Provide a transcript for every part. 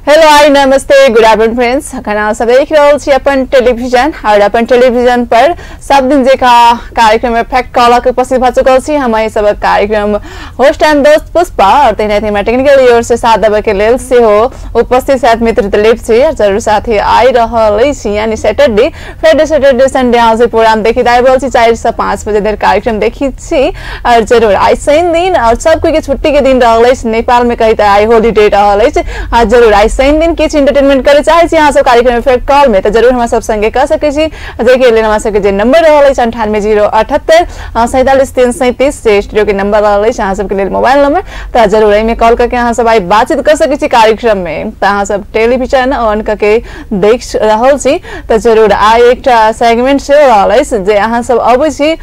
Hello hi नमस्ते good afternoon friends खाना सब देख रहल छी अपन टेलीविजन और अपन टेलीविजन पर सब दिन जेका कार्यक्रम में फैक्ट कॉल के उपस्थित भ चुकल छी हमारे सब कार्यक्रम होस्ट एंड दोस्त पुष्पा और तेनाहिते टेक्निकल ओर से साथ देबे के लेल से हो उपस्थित साथ मित्र दिलीप छी जरूर साथी आई रहल छी यानी सैटरडे फ्राइडे सैटरडे संडे आज प्रोग्राम देखि दाइ रहल छी 4 से 5 बजे देर कार्यक्रम देखि छी और जरूर आई शनि दिन और सब कोई के छुट्टी के दिन रहल छी नेपाल में कही त आई हॉलिडे रहल छी आज जरूर आई शनि दिन किछ एंटरटेनमेंट करे चाहे छी यहाँ सब कार्यक्रम में फैक्ट कॉल में तो जरूर हम सब संगे कह सके छी जेके लेल हमरा सबके जे नंबर रहल अछि 9808 47 से स्टूडियो के नंबर रहल अछि यहाँ सबके लेल मोबाइल नंबर तो जरूर एहि में कॉल करके यहाँ सब आई बातचीत कर सके छी कार्यक्रम में तो यहाँ सब टेलीविजन ऑन करके देख रहल छी तो जरूर आई एक सेगमेंट से रहल अछि जे यहाँ सब अबै छी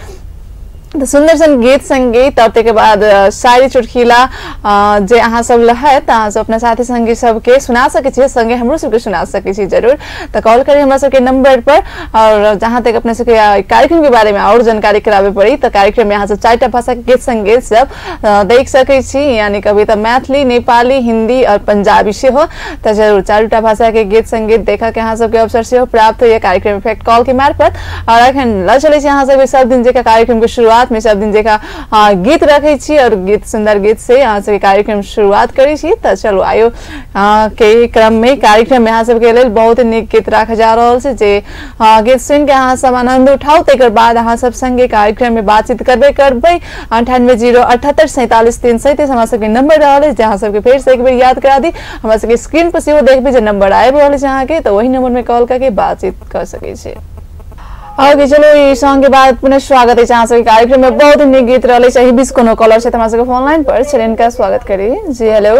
तो सुंदर सन गीत संगीत और के बाद शायरी चुटकिला जे अहाँ सब लहै त अहाँ सब अपना साथी संगी सबके सुना सके छी संगे हमरो सबके सुना सके छी जरूर तो कॉल करिए हमरा सबके नंबर पर और जहां तक अपने सबके कार्यक्रम के बारे में और जानकारी करावे पड़ी तो कार्यक्रम में अहाँ सब 4टा भाषा के गीत संगीत सब देख सके छी यानी कविता मैथिली नेपाली हिंदी और पंजाबी से हो तो जरूर 4टा भाषा के गीत संगीत देखा के अहाँ सबके अवसर से हो प्राप्त हो कार्यक्रम फैक्ट कॉल के मार्फत और अखन ल चले छी अहाँ सब सब दिन जेका कार्यक्रम के शुरुआत में सब दिन जेका गीत रखे छी और गीत सुंदर गीत से यहाँ से कार्यक्रम शुरुआत करी छी तो चलो आयो के क्रम में कार्यक्रम में यहाँ सबके लेल बहुत निक गीत रखा जा रहल छै जे गीत सुन के अहाँ सब आनंद उठाओ तेकर बाद अहाँ सब संगे कार्यक्रम में बातचीत करबे 9808 47 337 हमरा सबके नंबर रहल है जहाँ सबके फिर से एक बार याद करा दी हमरा सबके स्क्रीन पर सेहो देखबे जे नंबर आबि रहल छै अहाँ के तो वही नंबर में कॉल करके बातचीत कर सके छी। ओके चलो ये सॉन्ग के बाद पुनः स्वागत है जहाँ से कार्यक्रम में बहुत ही गीत रहे चाहिए बीस कोनो कॉलर से हमारे सबके फोन लाइन पर चलिए इनका स्वागत करिए जी। हेलो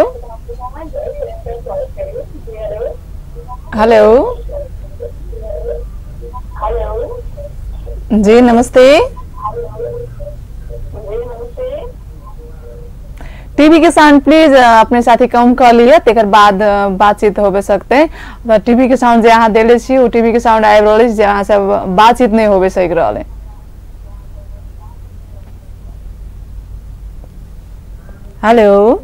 हेलो जी नमस्ते टीवी के साउंड प्लीज अपने साथी कम कर लिया तेकर बाद बातचीत होबे सकते हैं तो टीवी के साउंड जे अहाँ देले छी वो टीवी के साउंड आबि रहल अछि जे अहाँ सब बातचीत नहीं होबे सक रहल है। हेलो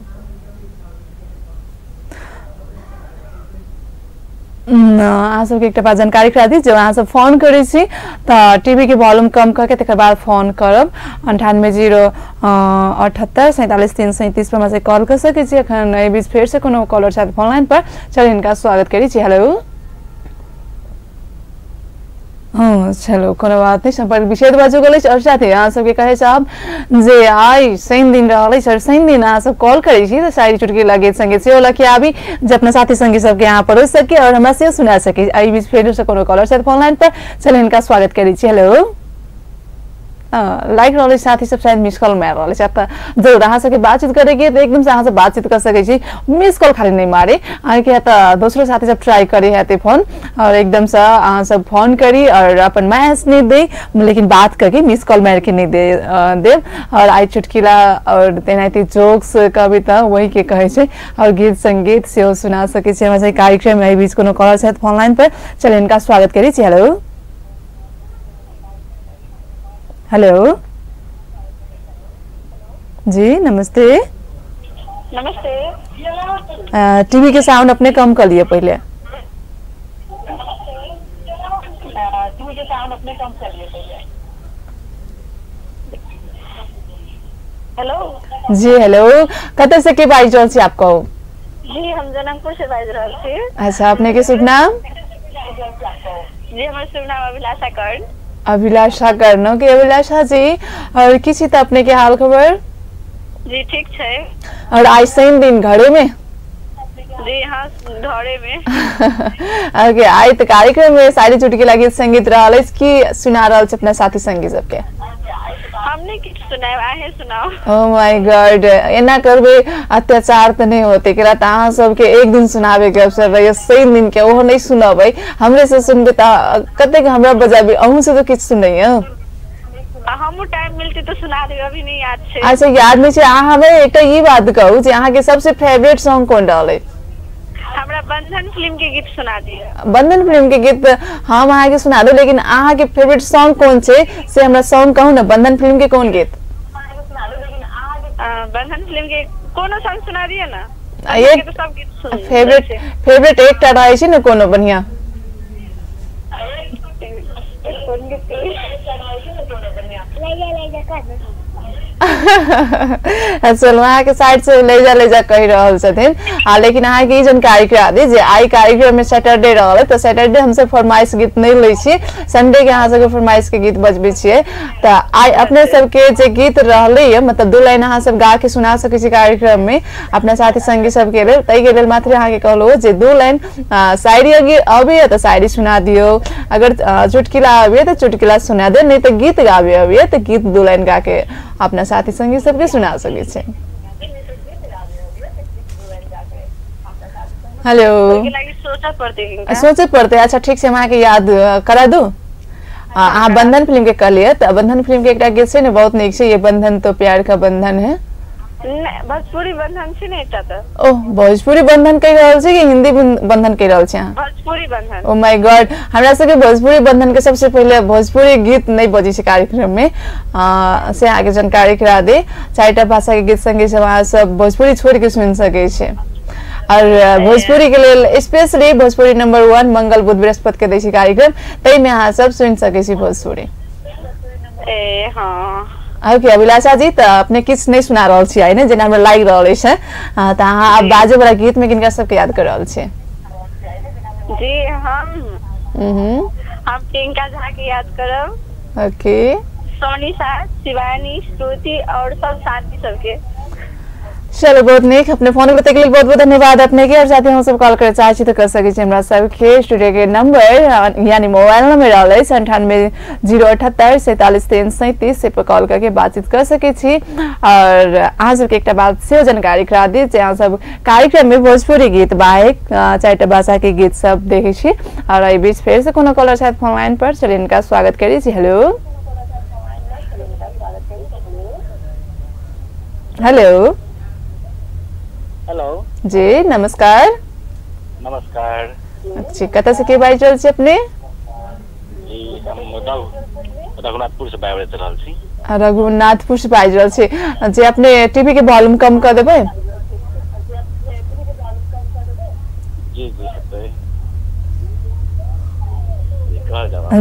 अहाँ सबके एक जानकारी करा दी जब अहाँ सब फोन करे छी तो टीवी के वॉल्यूम कम करके तेकर बाद फोन करब 9808 47 337 पर हमसे कॉल कर सके छी। अखन एहि बीच फिर से कोनो कॉलर साथ फोन लाइन पर चलिए इनका स्वागत करी छी। हेलो हाँ चलो कोनो बात नहीं संपर्क विषय बाजू गल और साथ अहाँ सबके कहे साहब जे आई शनि दिन रहल सर शनि दिन अहाँ सब कॉल करे छी तो शायरी चुटकी गीत संगीत से लखी आबी जे अपना साथी संगी सबके यहाँ पर हो सके और हमरा से सुना सके आई बीच फिर से कोनो कॉलर साथ फोन लाइन पर चलिए इनका स्वागत करी छी। हेलो लाइक रहल साथी सब शायद मिस कॉल मार रहल छै जरूर अहाँ सबके बातचीत करेगी तो एकदम से अहाँ सब बातचीत कर सके छी मिस कॉल खाली नहीं मारे अहाँ के दूसरो साथी सब ट्राई करे है फोन और एकदम से अहाँ सब फोन करी और अपन मैसेज नहीं दे लेकिन बात करके मिस कॉल मार के नहीं दे और आई चुटकिला और तेनाहिते जोक्स कविता वही के कहे छै और गीत संगीत से सुना सके छी हमरा कार्यक्रम में बीच कोनो कॉलर साथ फोन लाइन पर चलिए इनका स्वागत करी छी। हेलो हेलो जी नमस्ते नमस्ते टीवी के साउंड अपने कम कर लिए पहले टीवी के साउंड अपने कम कर लिए पहले। हेलो जी हेलो कतऽ से के बाइज रहल छी आपको जी हम जनकपुर से बाइज रहल छी। अच्छा अपने के शुभ नाम जी हमर शुभ नाम अभिलाषा कर्ण। अभिलाषा कर्ण के अभिलाषा जी और किसी तो अपने के हाल खबर जी ठीक है और आज शनि दिन घरे में जी हाँ घरे में ओके आई तो कार्यक्रम में शायरी चुटकी गीत संगीत रहल की सुना रहल अपना साथी संगी सबके हमने किछ सुनाओ आहे सुनाओ। ओह माय गॉड एना करबे अत्याचार तो नहीं होते केरा त अहाँ सबके एक दिन सुनावे के अवसर रहे सही दिन के ओहो नहीं सुनाबे हमरे से सुनबे त कते के हमरा बजाबे अहू से तो किछ सुनैया हमू टाइम मिलती तो सुना देब, अभी नहीं याद छे। अच्छा याद नहीं छे। अहाँ हमें एकटा ई बात कहू जे अहाँ के सबसे फेवरेट सॉन्ग कोन रहले? हमरा बंधन फिल्म के गीत सुना दिए। बंधन फिल्म के गीत हम अहाँ के सुना दो, लेकिन अहाँ के फेवरेट सॉन्ग कौन छे से हमरा सॉन्ग कहू ना। बंधन फिल्म के कौन गीत? बंधन फिल्म के कोनो सॉन्ग सुना दिए ना। ये तो सब गीत सुन फेवरेट एकटा रहे छे ना कोनो बढ़िया। चल वहाँ के साइड से ले जा कही रहल छथिन। लेकिन अहाँ के ई जानकारी करा दी जे आई कार्यक्रम में सैटरडे रहल तो सैटरडे हम सब फरमाइश गीत नहीं लै छी, संडे के अहाँ सब के फरमाइश के गीत बजबै छियै। तो आई अपने सब के जे गीत रहले है मतलब 2 लाइन अहाँ सब गा के सुना सकै छी कार्यक्रम में अपना साथी संगी सब के लेल। तै के लेल मात्र अहाँ के कहलो जे 2 लाइन शायरी अबे तो शायरी सुना दियो, अगर चुटकिला अबे तो चुटकिला सुना दे, नहीं तो गीत गाबे अबे तो गीत 2 लाइन गा के अपना साथी संगी सबके सुना सके छे। हेलो सोचे पड़ते। अच्छा ठीक से हम के याद करा दू। अहाँ बंधन फिल्म के कहलिए तो बंधन फिल्म के एकटा गीत छे ने बहुत नीक छे, ये बंधन तो प्यार का बंधन है। भोजपुरी बंधन छे ने एकटा त। ओह भोजपुरी बंधन कह रहल छी कि हिंदी बंधन कह रहल छी अहाँ? भोजपुरी बंधन। ओ माय गॉड, हमरा सबके भोजपुरी बंधन के सबसे पहले भोजपुरी गीत नहीं बजी छे कार्यक्रम में से आगे जानकारी करा दे। 4टा भाषा के गीत संगे अहाँ सब भोजपुरी छोड़ के सुन सके छे। और भोजपुरी के लेल स्पेशली भोजपुरी नंबर 1 मंगल बुध बृहस्पति के दै छी कार्यक्रम, तै में अहाँ सब सुन सके छी भोजपुरी। ए हां ओके अभिलाषा जी, तो अपने किस नहीं सुना रहल छी आइ ने जेना हमरा लाग रहल छै त अहाँ अब बाजे वाला गीत में किनका सबके याद कर रहल छी? जी हम प्रियंका झा के याद करब। ओके सोनिशा, शिवानी, श्रुति और सब साथी सबके। चलो बहुत नीक, अपने फोन करते के लिए बहुत बहुत धन्यवाद अपने के। और साथी हम सब कॉल करे चाहे छी तो कर सके छी हमरा सब के स्टूडियो के नंबर यानी मोबाइल नंबर रहल है 98 078 47 337 से पर कॉल करके बातचीत कर सके छी। और अहाँ सबके एकटा बात से जानकारी करा दी जे अहाँ सब कार्यक्रम में भोजपुरी गीत बाहेक 4टा भाषा के गीत सब देखे छी। और एहि बीच फिर से कोनो कॉलर शायद फोन लाइन पर, चलिए इनका स्वागत करी छी। हेलो हेलो हेलो जी नमस्कार। नमस्कार जी कत से के बात रहल छी अपने? जी हम रघुनाथपुर से बात रहल छी। रघुनाथपुर से बात रहल छी जी, अपने टीवी के वॉल्यूम कम कर देबै? जी जी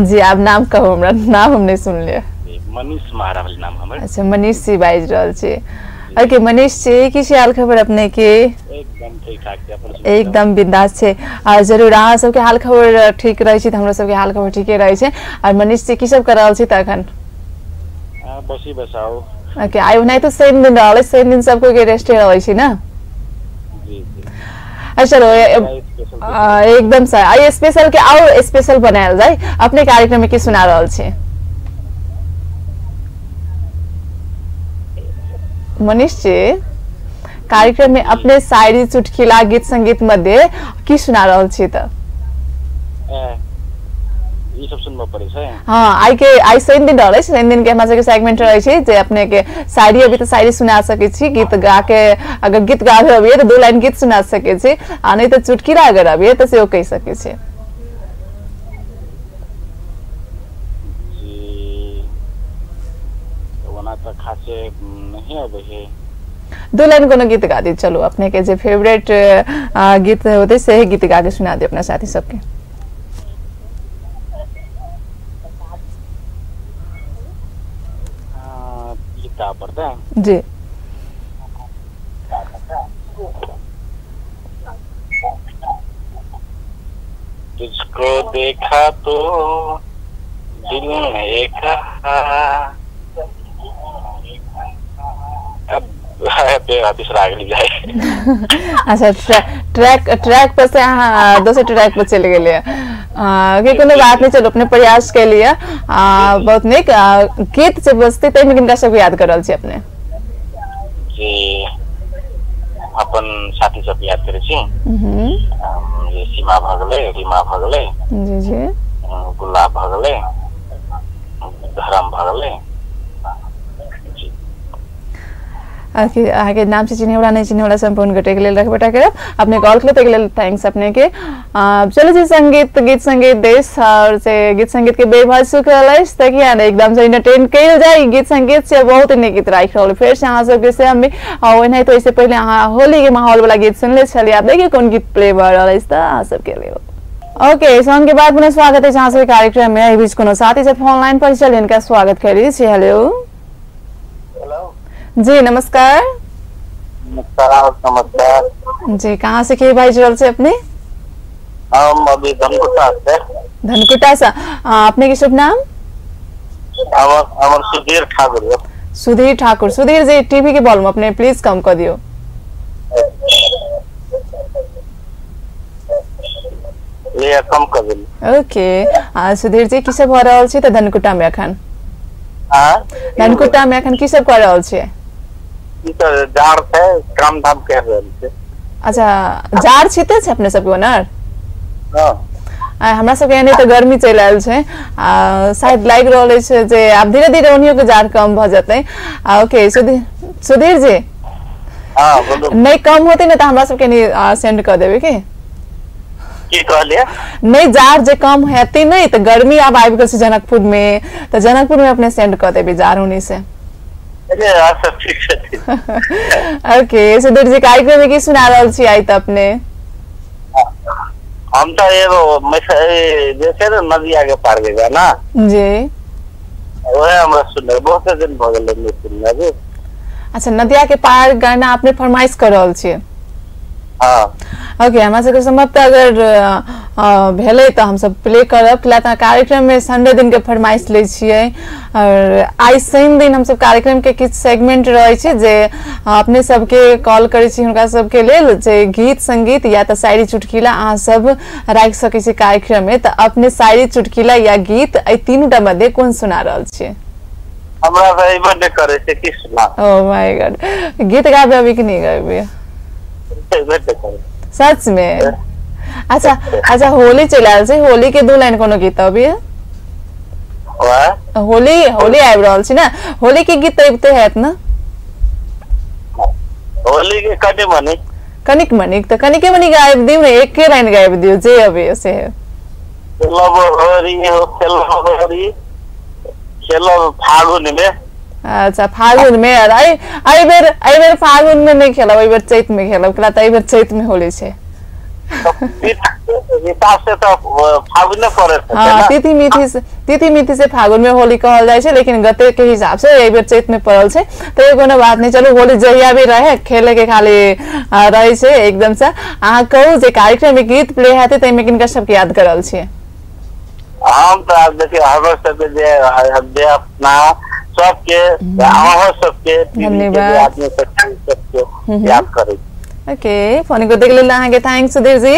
जी आप नाम कहो, हमरा नाम हम नहीं सुन लिया। मनीष महारा नाम हमर। अच्छा मनीष जी बात रहल छी। ओके मनीष जी की हाल खबर अपने के? एकदम ठीक ठाक छै, एकदम बिंदास छै। और जरूर अहाँ सबके हाल खबर ठीक रहे छी त हमरा सबके हाल खबर ठीके रहे छै। और मनीष जी की सब कर रहल छी त अखन? बसी बसाओ। ओके आइ नहीं तो शनि दिन रहल, शनि दिन सबको के रेस्ट रहै छी ना? जी जी। अच्छा चलो एकदम सर आई स्पेशल के और स्पेशल बनायल जाए अपने कार्यक्रम में की सुना रहल छी? मनीष जी कार्यक्रम में अपने शायरी चुटकिला गीत संगीत मध्य की सुना रहल छी त? ई सब सुनबो पड़े छै। हां आई शनि दिन रहै, शनि दिन के हमरा सबके सेगमेंट रहै छै जे अपने के शायरी अभी तो शायरी सुना सके छी, गीत गा के अगर गीत गाबे अबिए तो 2 लाइन गीत सुना सके छी, आ नहीं तो चुटकिला अगर अबिए तो सेहो कह सके छी। जी ओना त खासे नहीं आबे है। 2 लाइन कोनो गीत गा दी, चलो अपने के जे फेवरेट गीत होते से गीत गा के सुना दे अपना साथी सबके। गीता पढ़ता जी तुझको देखा तो दिल ने कहा अब दूसरा आगे जाए। अच्छा ट्रैक पर से दूसरे ट्रैक पर चले गए कोनो बात नहीं, चलो अपने प्रयास के लिए बहुत निक गीत से बजते तै में किनका सब याद कर रहल छी अपने? जी अपन साथी सब याद करे छी। जे सीमा भगले, रीमा भगले, जी जी गुलाब भगले, धर्म भगले, आगे नाम से चिन्हे वाला नहीं चिन्हे वाला संपूर्ण घटे के लिए रख बेटा के अपने कॉल के लिए थैंक्स अपने के चलो जी संगीत गीत संगीत देश और से गीत संगीत के बेभज सुख लइस तक यार एकदम से एंटरटेन कइल जाए गीत संगीत से बहुत ने गीत राख रहल फिर से अहाँ सब के से हम और नहीं तो इससे पहले अहाँ होली के माहौल वाला गीत सुन ले चलिए आप देखिए कौन गीत प्ले भ रहल है अहाँ सब के लिए ओके सॉन्ग के बाद पुनः स्वागत है जहाँ से कार्यक्रम में बीच कोनो साथी से फोन लाइन पर चलिए इनका स्वागत करिए हेलो हेलो जी नमस्कार नमस्कार जी कहाँ से के भाई जुड़ल से अपने हम अभी धनकुटा से धनकुटा से अपने के शुभ नाम अमर सुधीर ठाकुर सुधीर ठाकुर सुधीर जी टीवी के वॉल्यूम अपने प्लीज कम कर दियो ये कम कर दियो ओके सुधीर जी की सब हो रहल छी त धनकुटा में अखन धनकुटा में अखन की सब कर रहल छी ई तो जार से काम धाम कर रहल छै अच्छा जार छिते छै अपने सबके ओनर हां हमरा सबके एने त गर्मी चलि आयल छै शायद लाग रहल छै जे आब धीरे धीरे ओनियो के जार कम भ जतै ओके सुधीर जी हां बोलो नहीं कम होते न त हमरा सबके नहीं सेंड कर देबे की कहलिए नहीं जार जे कम हेती नहीं तो गर्मी अब आबि गेल छै जनकपुर में तो जनकपुर में अपने सेंड कर देबे जार होने से अरे अच्छा ठीक है ओके सुधीर जी कार्यक्रम में की सुना रहल छी आई त अपने हम तो ये जैसे ना नदी आगे पार गए ना जी वो हमरा सुने बहुत दिन भ गेल नहीं सुनने अभी अच्छा नदिया के पार गाना आपने फरमाइश कर रहल छी हां ओके हमरा सबके समाप्त अगर भेले त हम सब प्ले करब किला त कार्यक्रम में संडे दिन के फरमाइश ले छिए और आई सेम दिन हम सब कार्यक्रम के किछ सेगमेंट रहे छै जे अपने सबके कॉल करे छी हुनका सबके लेल जे गीत संगीत या त शायरी चुटकुला अहाँ सब राख सकै छी कार्यक्रम में त अपने शायरी चुटकुला या गीत ए तीनूटा मध्ये कोन सुना रहल छी हमरा भाई बर्थडे करे छै की सुना ओ माय गॉड गीत गाबे अभी कि नहीं गाबे बर्थडे करे सच में अच्छा अच्छा होली चला छै होली के दो लाइन कोनो गीत अभी होली होली आबि रहल छी ना होली के गीत तो हैत ना होली के कनिक मनिक तो कनिके मनिक गाबि दिउ ने एक के लाइन गाबि दिउ जे अभी से है चलो फागुन में अच्छा फागुन में आई बेर फागुन में नहीं खेलब आई बेर चैत में खेलब कला त आई बेर चैत में होली छै हिसाब से तो फागुन में पड़े हां तिथि मिथि से फागुन में होली कहल जाय छै लेकिन गते के हिसाब से आई बेर चैत में पड़ल छै तो कोनो बात नहीं चलो होली जहिया भी रहे खेले के खाली रहे छै एकदम से अहाँ कहू जे कार्यक्रम में गीत प्ले हेते तै में किनका सबके याद करल छी हम तो आप देखिए हर सबके जे अपना सबके आहो सबके धन्यवाद आदमी सबके याद करे ओके फोन को देख लेल अहाँ के थैंक्स सुधीर जी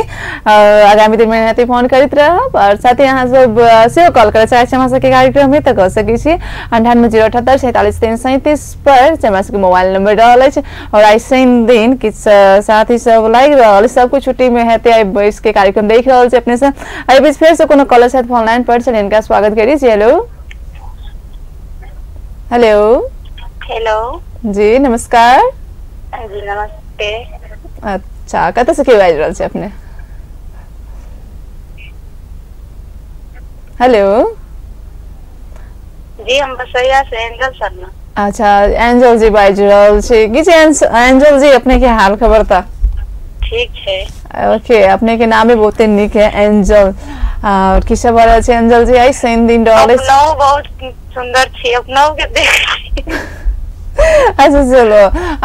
आगामी दिन में हेते फोन करैत रहब और साथ ही अहाँ सब से कॉल करे चाहे हमरा सबके कार्यक्रम में त क सकै छी 9808744337 पर हमरा सबके मोबाइल नंबर रहल अछि और आई सेम दिन किछ साथी सब लाइक रहल सब कुछ छुट्टी में हेते आई बैस के कार्यक्रम देख रहल छी अपने से आई बीच फिर से कोनो कॉलर साथ फोन लाइन पर चलिए इनका स्वागत करिए हेलो हेलो हेलो जी नमस्कार जी नमस्ते अच्छा कत से के बाजि रहल छी अपने हेलो जी हम बसैया से एंजल शर्मा अच्छा एंजल जी बाजि रहल छी की छै एंजल जी अपने के हाल खबर त ठीक छै ओके अपने के नामे बहुते निक है एंजल और की सब रहल छै एंजल जी आई सेम दिन रहल छै अपनो बहुत सुंदर छी अपनो के देख अच्छा चलो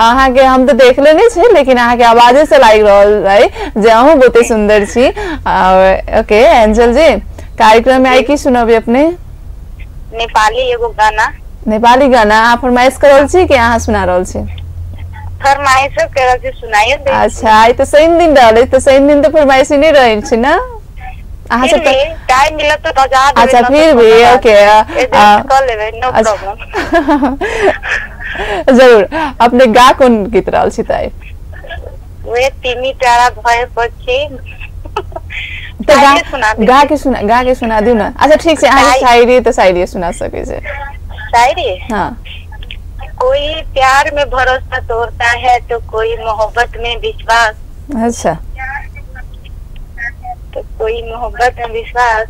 अहाँ के हम तो देख लेने छे लेकिन अहाँ के आवाज से लाग रहल है जे अहूँ बहुते सुंदर छी ओके एंजल जी कार्यक्रम में आई की सुनबे अपने नेपाली एगो गाना आप फरमाइश करल छी कि अहाँ सुना रहल छी फरमाइश करल छी सुनाइए दे अच्छा आई तो सही दिन रहल तो सही दिन तो फरमाइश नहीं रहै छी ना अहाँ सब टाइम मिलत तो बजा देबे अच्छा फिर भी ओके कर लेबे नो प्रॉब्लम जरूर अपने गा कोन गीत रहल छी ताई वे तिमी तारा भय पछी तो गा के सुना दिउ ना अच्छा ठीक छै अहाँ शायरी तो शायरी सुना सकै छै शायरी हां कोई प्यार में भरोसा तोड़ता है तो कोई मोहब्बत में विश्वास। अच्छा, तो कोई मोहब्बत में विश्वास।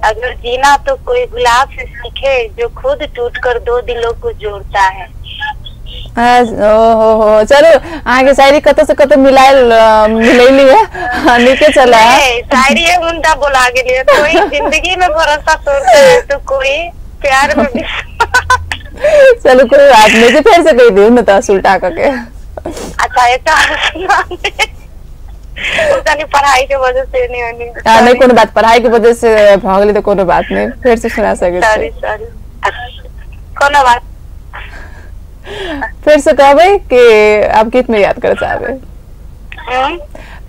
अगर जीना तो कोई गुलाब से सीखे जो खुद टूटकर दो दिलों को जोड़ता है। ओहो, चलो आगे शायरी कत से कत मिलैली है, नीचे चला है शायरी है मुंडा बोला के लिए। कोई जिंदगी में भरोसा तोड़ता है तो कोई प्यार में विश्वास। चलो कोई बात नहीं, जी फिर से कही दी न तो उल्टा करके। अच्छा ये पढ़ाई के वजह से नहीं कोनो बात, पढ़ाई की वजह से भागली तो कोनो बात नहीं, फिर से सुना सके। सॉरी कोनो बात। फिर से कहबे कि आप गीत में याद करे चाहबे?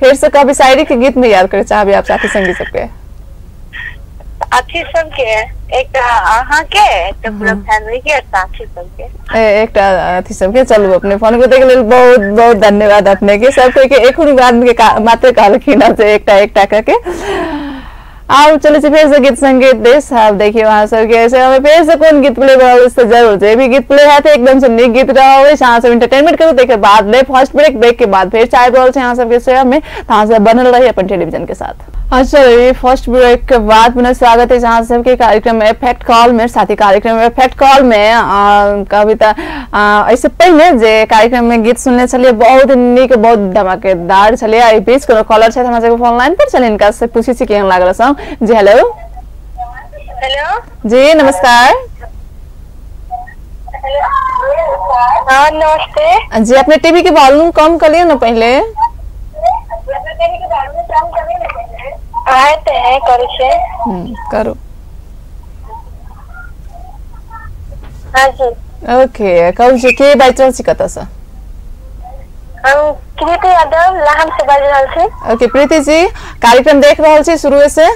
फिर से कहबे शायरी के गीत में याद करे चाहबे आप साथी संगी सबके? अच्छी सबके एक अहाँ के तो पूरा फैमिली के साथी सबके एक अथी सबके। चलू अपने फोन को देख ले, बहुत बहुत धन्यवाद अपने के। सब कोई के एक आदमी के मात्र कहलखिन एकटा करके। आओ चलो फिर से गीत संगीत देश आप देखिए वहां सब के ऐसे हमें फिर से कौन गीत प्ले बा उससे जरूर जे भी गीत प्ले है तो एकदम से नीक गीत रहो यहाँ से एंटरटेनमेंट करो। देखे बाद ले फर्स्ट ब्रेक के बाद फिर चाय बोल यहाँ सबके सेवा में यहाँ से बनल रही अपन टेलीविजन के साथ। अच्छा, फर्स्ट ब्रेक के बाद पुनः स्वागत है जहाँ सबके कार्यक्रम में फैक्ट कॉल में। साथी कार्यक्रम में फैक्ट कॉल में कविता ऐसे पहले जे कार्यक्रम में गीत सुनने चलिए बहुत नीक बहुत धमाकेदार चलिए। बीच को कॉलर है हमारे फोन लाइन पर चलिए इनका से पूछी सी केहन लागल सॉन्ग। जी हेलो। हेलो जी नमस्कार। हाँ नमस्ते जी अपने टीवी के वॉल्यूम कम कर लियो ना पहले। आए तो है करो से करो। हाँ जी ओके कहू छी के बात चल छी कत से? हम प्रीति यादव लाहम से बाज रहल छी। ओके प्रीति जी कार्यक्रम देख रहल छी शुरू से?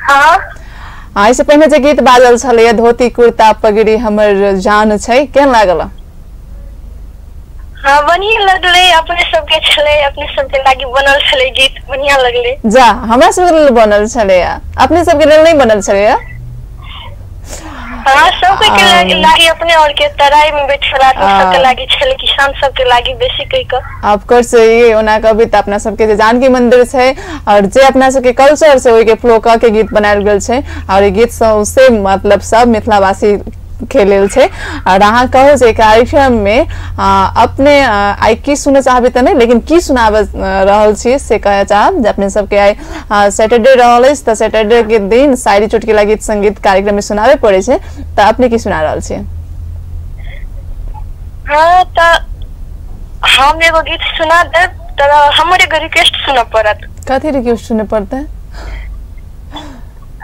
हाँ इससे पहले जे गीत बाजल छले धोती कुर्ता पगड़ी हमर जान छै केहन लागल? हाँ बढ़िया लगले, अपने सबके छले, अपने सबके लागी बनल छले गीत बढ़िया लगले। जा हमरा सबके लेल बनल छले, अपने सबके लेल नहीं बनल छले? हाँ सबके लागी अपने और के तराई में बैठल आदमी सबके लागी छले, किसान सबके लागी बेसी कई का। ऑफ कोर्स ये ओना कभी त अपना सबके जे जानकी मंदिर छै और जे अपना सबके कल्चर से ओइ के फ्लो क के गीत बनायल गेल छै और ये गीत से मतलब सब मिथिलावासी खेलेल छे। और अहाँ कहो जे कार्यक्रम में अपने आई की सुने चाहबे त नहीं लेकिन की सुनाब रहल छी से कहे चाहब जे अपने सबके आई सैटरडे रहल अछि त सैटरडे के दिन शायरी चुटकुला गीत संगीत कार्यक्रम में सुनाबे पड़े छे त अपने की सुना रहल छी? हाँ त हम एगो गीत सुना देब त हमर एगो रिक्वेस्ट सुना पड़त। कथी रिक्वेस्ट सुने पड़ते?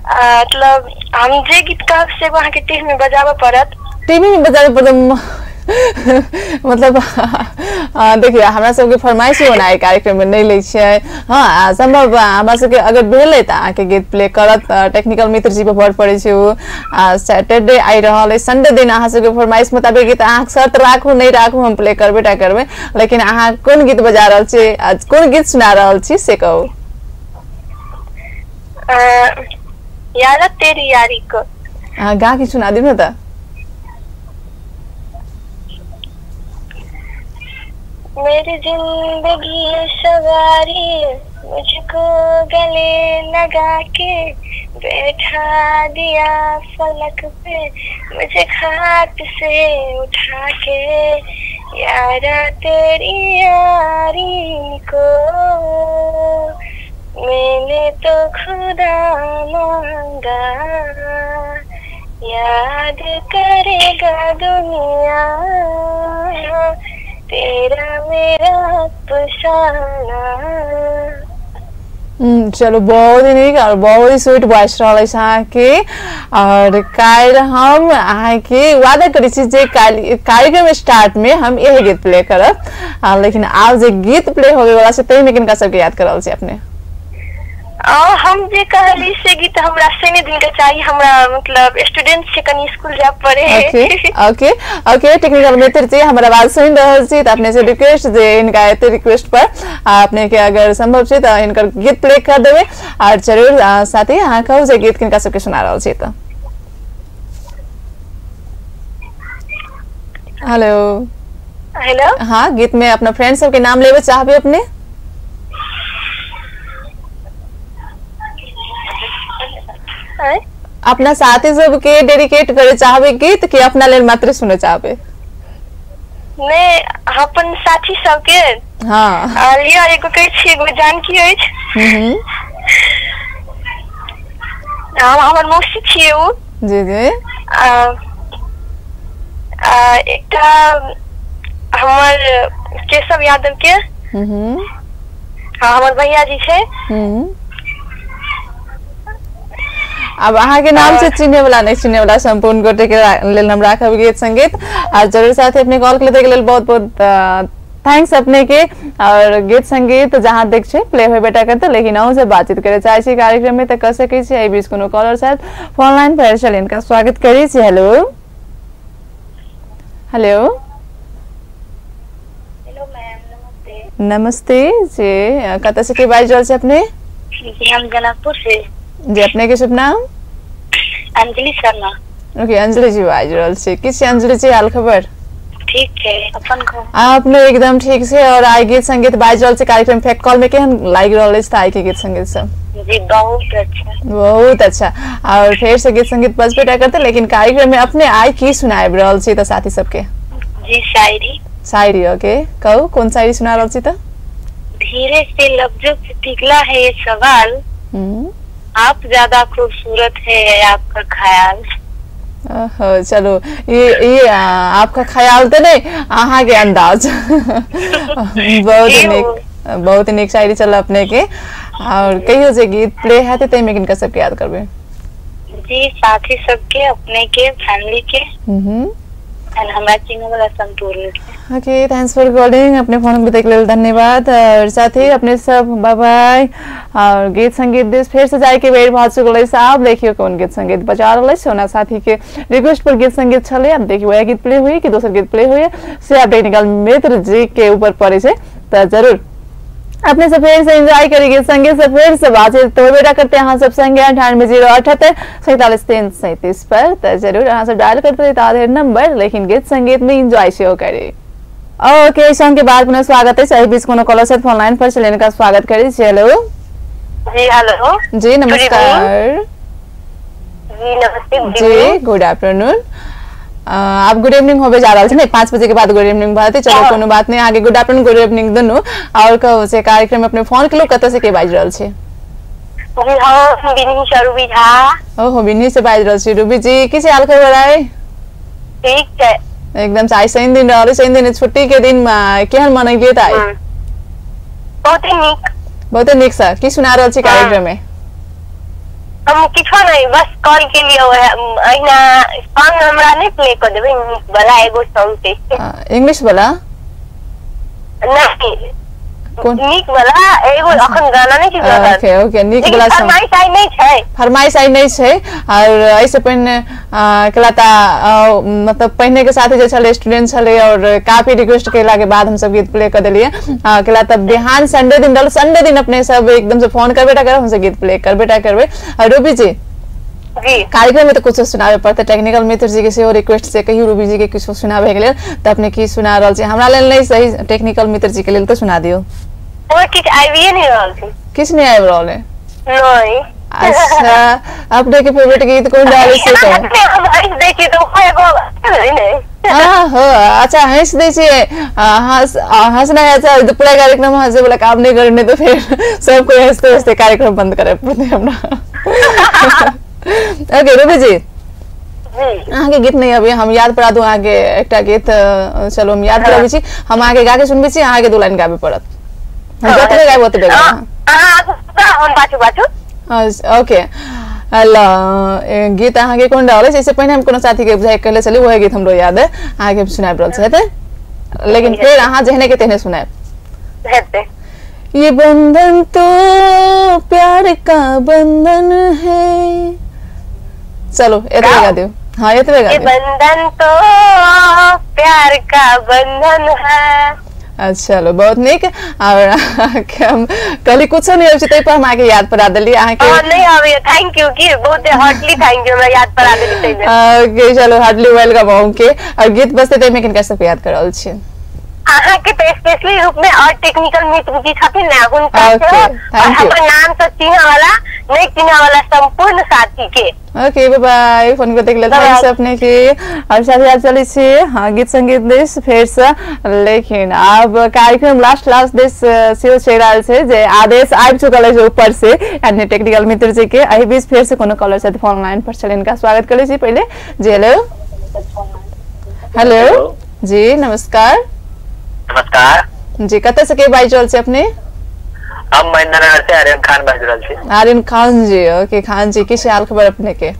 मतलब हम जे गीत कहब से वहाँ के टीवी में बजाबे पड़त। टीवी में बजाबे पड़त मतलब देखिए हमरा सबके फरमाइश होना है कार्यक्रम में नहीं ले छिए। हाँ संभव हमरा सबके अगर भेले त आके गीत प्ले करत टेक्निकल मित्र जी पे भर पड़े छै। सैटरडे आई रहल है संडे दिन अहाँ सबके फरमाइश मुताबिक गीत अहाँ शर्त राखू नहीं राखू हम प्ले करबे टा करबे। लेकिन अहाँ कोन गीत बजा रहल छी आज कोन गीत सुना रहल छी से कहू? यार तेरी यारी को गा के सुना दी ना त। मेरी जिंदगी सवारी मुझको गले लगा के बैठा दिया फलक पे मुझे खाट से उठा के यारा तेरी यारी को मैंने तो खुदा मांगा याद करेगा दुनिया तेरा मेरा अफसाना। चलो बहुत ही नीक और बहुत ही स्वीट वॉइस रहा के। और काल हम अहाँ के वादा करी छी जे कार्यक्रम स्टार्ट में हम यही गीत प्ले करब। लेकिन आज जे गीत प्ले होवे वाला से तई में किनका सबके याद करल छी अपने? हम जे कहली से गीत हमरा शनि दिन के चाहिए। हमरा मतलब स्टूडेंट से कनी स्कूल जा पड़े। ओके ओके टेक्निकल मित्र जी हमरा बात सुन रहल छी त अपने से रिक्वेस्ट जे इनका एते रिक्वेस्ट पर अपने के अगर संभव छै त इनकर गीत प्ले कर देबे। और जरूर साथी अहाँ कहू जे गीत किनका सबके सुना रहल छी त? Hello hello. हाँ, गीत में अपना फ्रेंड सबके नाम लेवे चाहबे अपने? अपना साथी सबके डेडिकेट करे चाहबे गीत कि अपना लेल मात्र सुने चाहबे? मैं अपन साथी सबके हाँ लिया एगो कहै छी, एगो जानकी अछि। हमर मौसी छियै उ। जी जी। एकटा हमर केशव यादव के। हाँ, हमर भैया जी छै। अब अहाँ के नाम से चिन्हे वाला नहीं चिन्हे वाला संपूर्ण गोटे के लेल हम राखब गीत संगीत। और जरूर साथी अपने कॉल के लिए बहुत बहुत थैंक्स अपने के। और गीत संगीत जहाँ देख छे प्ले हो बेटा करते, लेकिन अहूँ से बातचीत करे चाहे छी कार्यक्रम में तो कर सके छी। एहि बीच कोनो कॉलर शायद फोन लाइन पर चल, इनका स्वागत करी छी। हेलो हेलो हेलो मैम, नमस्ते। नमस्ते जी, कत से के बाज रहल छै अपने? जी हम जनकपुर से। जी, अपने के शुभ नाम? अंजलि शर्मा। ओके, अंजलि जी बाज रहल छी। किस अंजलि जी, हाल खबर? ठीक है, अपन को? आपने एकदम ठीक से। और आई गीत संगीत बाज रहल छै कार्यक्रम फैक्ट कॉल में केहन लाग रहल छै आई के गीत संगीत सब? जी बहुत अच्छा, बहुत अच्छा। और फिर से गीत संगीत बजबेटा करते, लेकिन कार्यक्रम में अपने आई की सुनाए रहल छी त साथी सबके? जी शायरी। शायरी, ओके, कहू कौन शायरी सुना रहल छी त? धीरे से लफ्जों से पिघला है ये सवाल, आप ज्यादा खूबसूरत है आपका ख्याल। चलो, ये आपका ख्याल तो नहीं, अहाँ के अंदाज। बहुत निक शायरी चल अपने के। और कहियो जे गीत प्ले है ते में किनका सबके याद करबे? जी साथी सबके, अपने के, फैमिली के, एंड हमरा चिन्ह वाला संपूर्ण के। Okay, thanks for calling. अपने फोन में देख लेल धन्यवाद। और साथी अपने सब बाय बाय। और गीत संगीत देश फिर से जाए के बेर बहुत चुकल साहब, देखियो कौन गीत संगीत बजा रहा सोना साथी के रिक्वेस्ट पर गीत संगीत चले। अब देखियो वह गीत प्ले हुई कि दोसर गीत प्ले हुई से आप टेक्निकल मित्र जी के ऊपर पड़े से, तो जरूर अपने से फिर से एंजॉय करेंगे संगीत से फिर से बातचीत तो बेटा करते हैं सब संगे 98084737 पर। तो जरूर यहाँ से डायल करते आधे नंबर, लेकिन गीत संगीत में एंजॉय शो करे। ओके, सॉन्ग के बाद पुनः स्वागत है। सही बीच कोनो कॉलर से फोन लाइन पर चलेने का स्वागत करें। हेलो जी। हेलो जी, नमस्कार जी। नमस्ते जी, गुड आफ्टरनून। आप गुड इवनिंग होबे जा रहा है 5 बजे के बाद गुड इवनिंग बात है। चलो कोनो बात नहीं, आगे गुड आफ्टरनून गुड इवनिंग दोनों। और कहू से कार्यक्रम में अपने फोन के लोग कत से के बाज रहल छे? जी हम बिनी से रूबी झा। ओहो, बिनी से बाज रहल छी। रूबी जी, किसे हाल खबर है? ठीक है एकदम से। आई शनि दिन रहल, शनि दिन छुट्टी के दिन में केहन मनैलिए त? आई बहुत निक सा। की सुना रहल छी कार्यक्रम में? हम किछो नहीं, बस कॉल के लिए अहिना सॉन्ग हमरा नहीं प्ले कर देबे इंग्लिश वाला एगो सॉन्ग पे। इंग्लिश वाला नहीं, कौन निक वाला एगो अखन गाना नहीं किछ। ओके ओके, निक वाला सॉन्ग। फरमाइश आई नहीं छै, फरमाइश आई नहीं छै। और ऐसे पहले कलाता मतलब पहने के साथ जे छले स्टूडेंट छले और काफी रिक्वेस्ट केला के बाद हम सब गीत प्ले कर दिलिए। कलाता बिहान संडे दिन डल, संडे दिन अपने सब एकदम से फोन कर बेटा कर हमसे गीत प्ले कर बेटा करबे। रूबी जी जी कार्यक्रम में तो कुछ सुनावे पड़ते, टेक्निकल मित्र जी के से रिक्वेस्ट से कहियो रूबी जी के कुछ सुनावे के लिए, तो अपने की सुना रहल छी? हमरा लेल नहीं सही, टेक्निकल मित्र जी के लिए तो सुना दियो। और किछ आईबीए नहीं रहल छी। किछ नहीं आइब रहल है? नहीं। अच्छा, अपने के फेवरेट गीत कौन डाले से तो? हम हंस दे छी तो एगो नहीं। हां हो, अच्छा हंस दे छी। हंसना है अच्छा, पूरा कार्यक्रम हंसे वाला काम नहीं करने तो फिर सबको हंसते हंसते कार्यक्रम बंद करे पड़ते हमरा। ओके रूबी जी, आगे गीत नहीं अभी हम याद पड़ा दूं। आगे एकटा गीत चलो हम याद कराबी छी, हम आगे गा के सुनबी छी, आगे दो लाइन गाबे पड़त। हम जतबे गाबो ओतबे हम बाजू बाजू। ओके, हेलो गीत आगे के कोन डाले? इससे पहले हम कोनो साथी के बुझाई करले चली, वही गीत हमरो याद है, आगे हम सुनाब रहल छै, लेकिन फिर अहाँ जहने के तेहने सुनाब। ये बंधन तो प्यार का बंधन है। चलो इतने गा दियो। हाँ इतने गा दियो। बंधन तो प्यार का बंधन है, अच्छा लो बहुत निक और हम कली कुछ नहीं होय छै तै पर हम आके याद पड़ा देली आके नहीं आवे थैंक यू की बहुत हार्टली थैंक यू मैं याद पड़ा देली तै में ओके चलो हार्टली वेलकम हम के और गीत बजते तै में किनका सब याद करल छी अहाँ के तो स्पेशली रूप में और टेक्निकल मित्र जी छथिन ना हुनका से और हमर नाम से चिन्ह वाला नहीं चिन्ह वाला संपूर्ण साथी के ओके बाय बाय फोन करते के लिए थैंक्स अपने के और साथ याद चली छी हां गीत संगीत देश फिर से लेकिन अब कार्यक्रम लास्ट देश सेल चल रहल छै जे आदेश आबि चुकल है ऊपर से यानी टेक्निकल मित्र जी के एही बीच फिर से कोनो कॉलर साथ फोन लाइन पर चले इनका स्वागत करै छी पहले जी हेलो जी नमस्कार जी कत से के बाई चल से अपने हम महेंद्रनगर से आर्यन खान बाज रहल छी आर्यन खान जी ओके खान जी की हाल खबर अपने के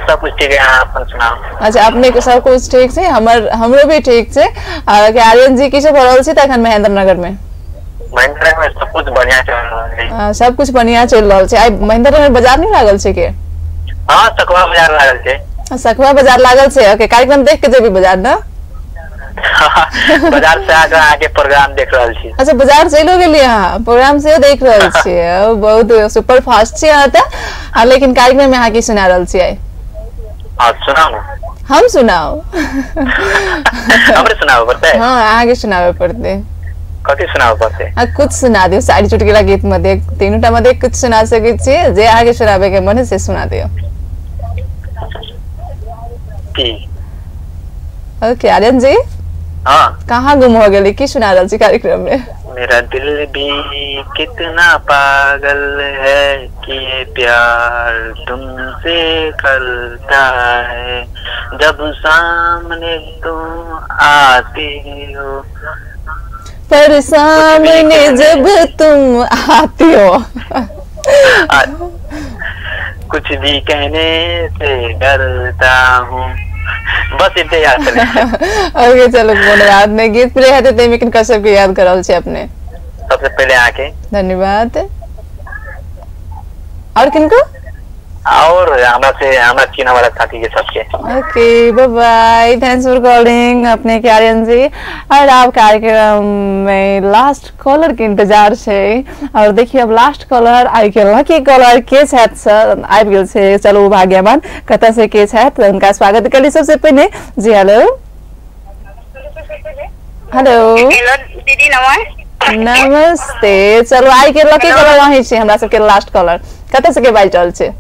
सब कुछ ठीक है यहाँ अपन सुनाओ अच्छा अपने के सब कुछ ठीक छै हमरो भी ठीक छै और आर्यन जी की सब भरल छी तखन महेंद्रनगर में सब कुछ बढ़िया चल रहल छै सब कुछ बढ़िया चल रहल छै आई महेंद्रनगर बाजार नहीं लागल छै के हां सकवा बाजार लागल छै सकवा बाजार लागल छै ओके कार्यक्रम देख के जेबी बाजार ना बाजार से आगे प्रोग्राम देख रहल छी अच्छा बाजार चलो गेलिए हां प्रोग्राम से देख रहल छी बहुत सुपर फास्ट छी आता लेकिन कार्यक्रम में की सुना रहल छी आई सुनाओ हम सुनाओ हमरे सुनाओ पड़ते हां आगे सुनावे पड़ते कथि सुनाओ पड़ते कुछ सुना दियो साड़ी चुटकीला गीत मध्ये तीनटा मध्ये कुछ सुना सकै छी जे आगे सुनावे के मन से सुना दियो की ओके आर्यन जी हाँ कहाँ गुम हो गए की सुना रही कार्यक्रम में मेरा दिल भी कितना पागल है कि ये प्यार तुमसे करता है जब सामने तुम आती हो पर सामने जब तुम आती हो कुछ भी कहने से डरता हूँ बस इतने याद करें ओके चलो कोनो याद नहीं गीत प्ले है ते लेकिन कसब के याद करल छे अपने सबसे पहले आके धन्यवाद और किनको और हमरा चिन्ह वाला साथी के सबके okay bye bye thanks for calling अपने के आर्यन जी और आप कार्यक्रम में लास्ट कॉलर के इंतजार छे और देखिए अब लास्ट कॉलर आई के लकी कॉलर के साथ सर आबि गेल छे चलो भाग्यवान कत से के साथ उनका स्वागत करी सबसे पहले जी हेलो हेलो दीदी नमस्ते चलो आई के लकी कॉलर वही छे हमरा सबके लास्ट कॉलर कत से के बाई चल छे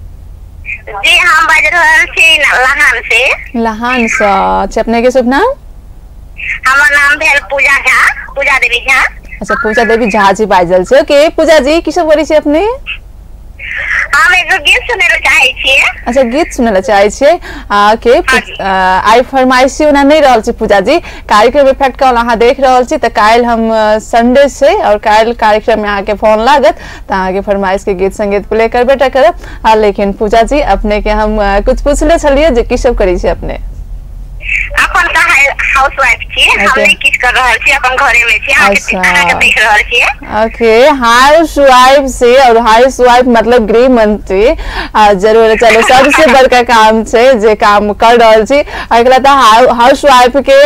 जी हम बाज रहल छी लहान से अच्छा अपने के शुभ नाम हमर नाम भेल पूजा देवी झा अच्छा पूजा देवी झा जी बाजल छै ओके पूजा जी की सब करै छी अपने हम एगो गीत सुनै ले चाहे छी अच्छा गीत सुनै ले चाहे छी के आई फरमाइशी ओना नहीं रहल छी पूजा जी कार्यक्रम इफेक्ट कॉल अहाँ देख रहल छी त काल हम संडे से और काल कार्यक्रम में आके फोन लागत त आगे फरमाइश के गीत संगीत प्ले करबे टा करब लेकिन पूजा जी अपने के हम कुछ पूछले छलिए जे की सब करै छी अपने अपन का हाउसवाइफ छी हम नहीं किछ कर रहल छी अपन घरे में छी आके देख रहल छी ओके हाउसवाइफ से और हाउसवाइफ मतलब गृह मंत्री जरूर चलो सबसे बड़का काम छै जे काम कर रहल छी अगला त हाउसवाइफ के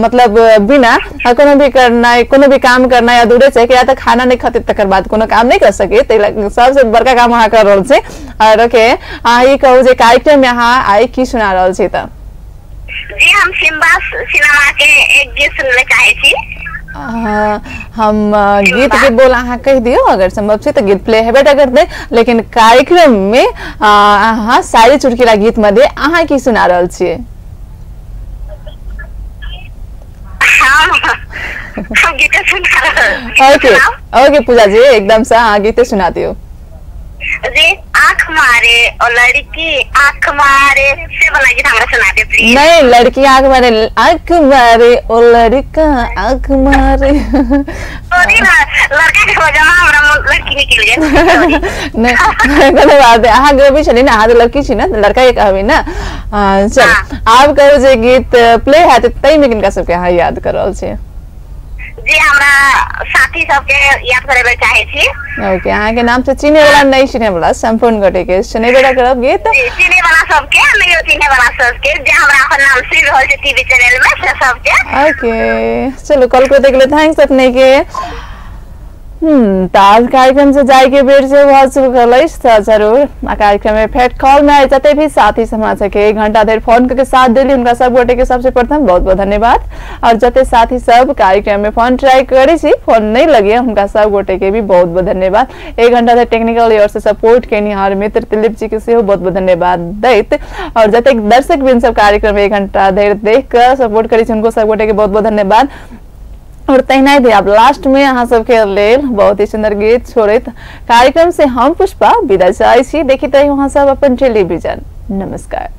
मतलब बिना कोनो भी करना कोनो भी काम करना अधूरे छै या त खाना नहीं खते तकर बाद कोनो काम नहीं कर सके ते सबसे बड़का काम अहाँ कर रहल छी और ओके ई कहू जे कार्यक्रम में अहाँ आई की सुना रहल छी त जी हम सिनेमा के एक गीत सुनले चाहे छी हम गीत के बोल अहाँ कह दियो अगर संभव छै तो गीत प्ले हेबे कर दे लेकिन कार्यक्रम में अहाँ साड़ी चुटकीला गीत मध्ये अहाँ की सुना रहल छियै हम गीत सुना रहल ओके ओके पूजा जी एकदम से अहाँ गीत सुना दियो जी आँख मारे और लड़की आँख मारे से वाला गीत हमरा सुना दे प्लीज नहीं लड़की आँख मारे और लड़का आँख मारे सॉरी ना लड़का के वजह में हमरा लड़की निकल गया नहीं कोनो बात है अहाँ गबी छली ना अहाँ लड़की छी ना लड़का के कहबी ना चल आप कहू जे गीत प्ले है तै में किनका सबके अहाँ याद कर रहल छी जी हमरा साथी सबके याद करे चाहे छी। ओके अहाँ के नाम से चिने वाला नहीं चिने वाला संपूर्ण गोटे के सुने बेटा करब गीत चिने वाला सबके नहीं चिने वाला सबके जे हमरा अपन नाम से रहल छै टीवी चैनल में से सबके। ओके चलो कल को देख ले थैंक्स अपने के। ताज कार्यक्रम से जाए के बेर से बहुत शुभ जरूर कार्यक्रम में फैक्ट कॉल में आए जते भी साथी समाज के 1 घंटा देर फोन करके साथ दिली उनका सब गोटे के सबसे प्रथम बहुत बहुत धन्यवाद। और जते साथी सब कार्यक्रम में फोन ट्राई करे सी फोन नहीं लगे उनका सब गोटे के भी बहुत बहुत धन्यवाद। 1 घंटा देर टेक्निकल और से सपोर्ट के निहार मित्र दिलीप जी के से बहुत बहुत धन्यवाद दैत। और जते दर्शक बिन सब कार्यक्रम में 1 घंटा देर देख कर सपोर्ट करी उनको सब गोटे के बहुत बहुत धन्यवाद। और तैनाई थे अब लास्ट में अहाँ सबके लेल बहुत ही सुंदर गीत छोड़ित कार्यक्रम से हम पुष्पा विदा चाहे छी। देखिते वहाँ सब अपन टेलीविजन। नमस्कार।